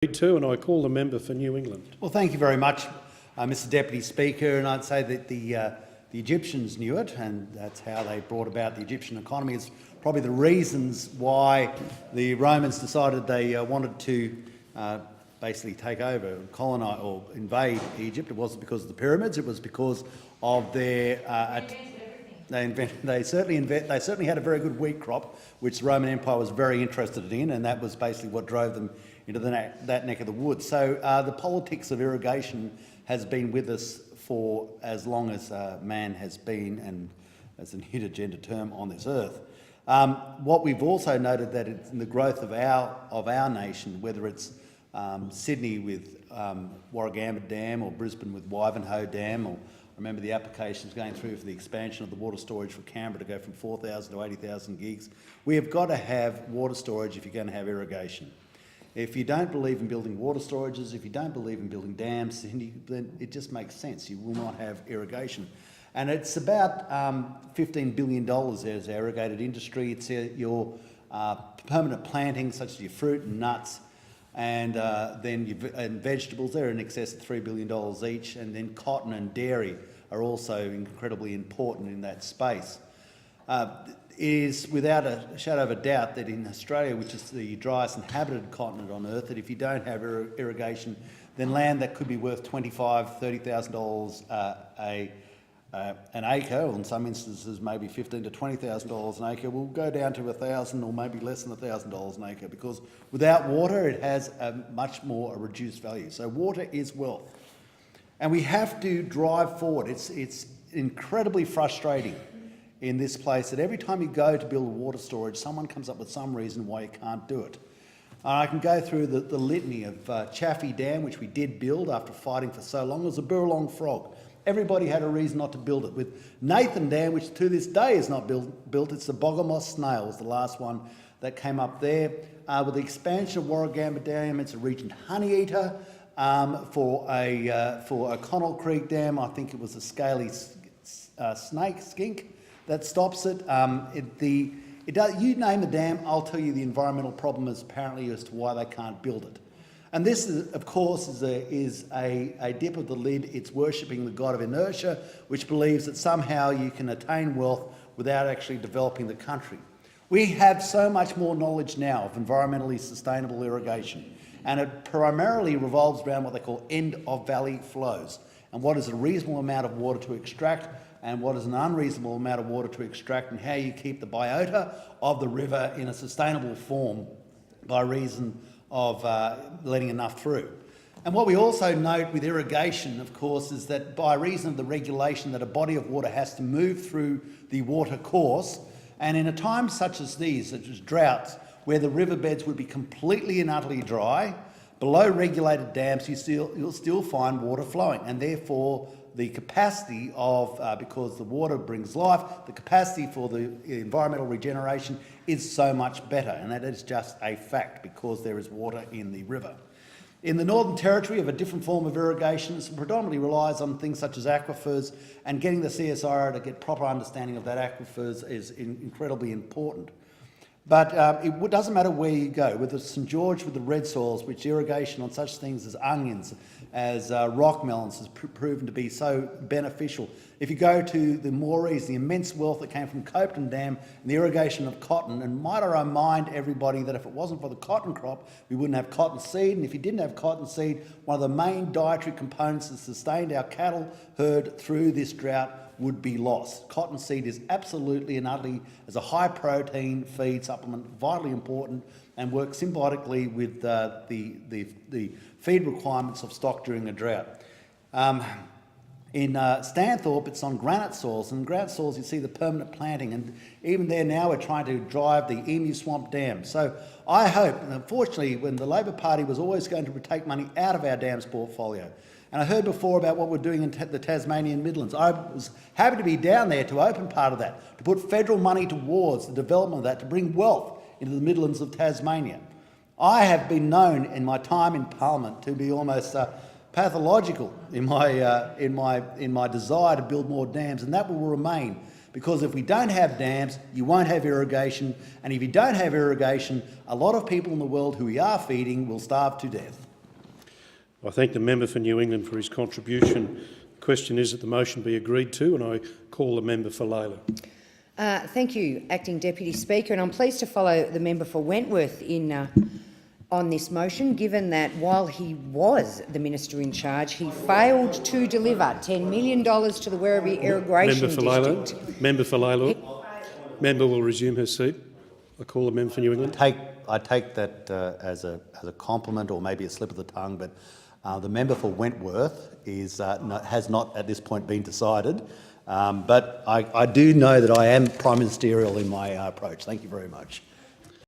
To, and I call the member for New England. Well, thank you very much, Mr Deputy Speaker, and I'd say that the Egyptians knew it, and that's how they brought about the Egyptian economy. It's probably the reasons why the Romans decided they wanted to basically take over, colonise or invade Egypt. It wasn't because of the pyramids, it was because of their They certainly had a very good wheat crop, which the Roman Empire was very interested in, and that was basically what drove them into that neck of the woods. So the politics of irrigation has been with us for as long as man has been, and as a neuter gender term, on this earth. What we've also noted that it's in the growth of our nation, whether it's Sydney with Warragamba Dam or Brisbane with Wivenhoe Dam, or remember the applications going through for the expansion of the water storage for Canberra to go from 4,000 to 80,000 gigs. We have got to have water storage if you're going to have irrigation. If you don't believe in building water storages, if you don't believe in building dams, then it just makes sense. You will not have irrigation. And it's about $15 billion as our irrigated industry. It's your permanent plantings, such as your fruit and nuts, and then and vegetables. They're in excess of $3 billion each. And then cotton and dairy are also incredibly important in that space. It is without a shadow of a doubt that in Australia, which is the driest inhabited continent on earth, that if you don't have irrigation, then land that could be worth $25,000, $30,000 an acre, or in some instances maybe $15,000 to $20,000 an acre, will go down to $1,000 or maybe less than $1,000 an acre, because without water it has a much more reduced value. So water is wealth, and we have to drive forward. It's incredibly frustrating in this place that every time you go to build water storage, someone comes up with some reason why you can't do it. I can go through the litany of Chaffey Dam, which we did build after fighting for so long. It was a Burralong frog. Everybody had a reason not to build it. With Nathan Dam, which to this day is not built, it's the Boggamoss snail, was the last one that came up there. With the expansion of Warragamba Dam, it's a Regent Honeyeater. For a Connell Creek Dam, I think it was a scaly skink that stops it. You name the dam, I'll tell you the environmental problem is apparently as to why they can't build it. And this, of course, is a dip of the lid. It's worshipping the god of inertia, which believes that somehow you can attain wealth without actually developing the country. We have so much more knowledge now of environmentally sustainable irrigation, and it primarily revolves around what they call end-of-valley flows, and what is a reasonable amount of water to extract and what is an unreasonable amount of water to extract, and how you keep the biota of the river in a sustainable form by reason of letting enough through. And what we also note with irrigation, of course, is that by reason of the regulation that a body of water has to move through the water course, and in a time such as these, such as droughts, where the riverbeds would be completely and utterly dry, below regulated dams you'll still find water flowing, and therefore the capacity of, because the water brings life, the capacity for the environmental regeneration is so much better, and that is just a fact because there is water in the river. In the Northern Territory, of a different form of irrigation, it predominantly relies on things such as aquifers, and getting the CSIRO to get proper understanding of that aquifers is incredibly important. But it doesn't matter where you go, whether it's St George with the red soils, which irrigation on such things as onions, as rock melons has proven to be so beneficial. If you go to the Morrees, the immense wealth that came from Copeton Dam and the irrigation of cotton, and might I remind everybody that if it wasn't for the cotton crop, we wouldn't have cotton seed, and if you didn't have cotton seed, one of the main dietary components that sustained our cattle herd through this drought would be lost. Cottonseed is absolutely and utterly, as a high protein feed supplement, vitally important, and works symbiotically with the feed requirements of stock during a drought. In Stanthorpe, it's on granite soils, and granite soils you see the permanent planting, and even there now we're trying to drive the Emu Swamp Dam. So I hope, and unfortunately when the Labor Party was always going to take money out of our dams portfolio, and I heard before about what we're doing in the Tasmanian Midlands. I was happy to be down there to open part of that, to put federal money towards the development of that, to bring wealth into the Midlands of Tasmania. I have been known in my time in Parliament to be almost pathological in my desire to build more dams, and that will remain, because if we don't have dams, you won't have irrigation, and if you don't have irrigation, a lot of people in the world who we are feeding will starve to death. I thank the member for New England for his contribution. The question is that the motion be agreed to, and I call the member for Lalor. Thank you, Acting Deputy Speaker, and I'm pleased to follow the member for Wentworth on this motion, given that while he was the minister in charge, he failed to deliver $10 million to the Werribee Irrigation District. Member for Lalor. Member will resume her seat. I call the member for New England. I take that as a compliment or maybe a slip of the tongue, but the member for Wentworth has not at this point been decided. But I do know that I am prime ministerial in my approach. Thank you very much.